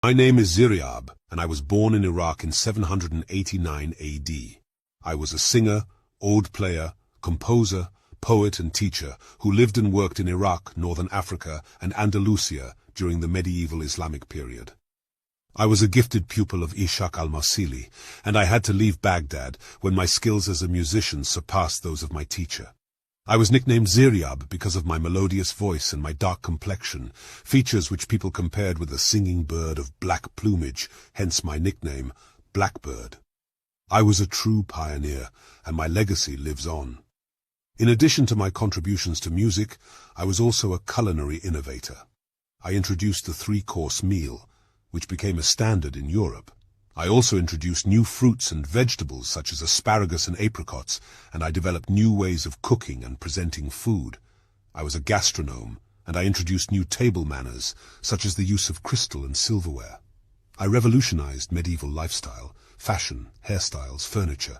My name is Ziryab, and I was born in Iraq in 789 AD. I was a singer, oud player, composer, poet and teacher who lived and worked in Iraq, Northern Africa and Andalusia during the medieval Islamic period. I was a gifted pupil of Ishaq al-Marsili, and I had to leave Baghdad when my skills as a musician surpassed those of my teacher. I was nicknamed Ziryab because of my melodious voice and my dark complexion, features which people compared with a singing bird of black plumage, hence my nickname, Blackbird. I was a true pioneer, and my legacy lives on. In addition to my contributions to music, I was also a culinary innovator. I introduced the three-course meal, which became a standard in Europe. I also introduced new fruits and vegetables such as asparagus and apricots, and I developed new ways of cooking and presenting food. I was a gastronome, and I introduced new table manners, such as the use of crystal and silverware. I revolutionized medieval lifestyle, fashion, hairstyles, furniture,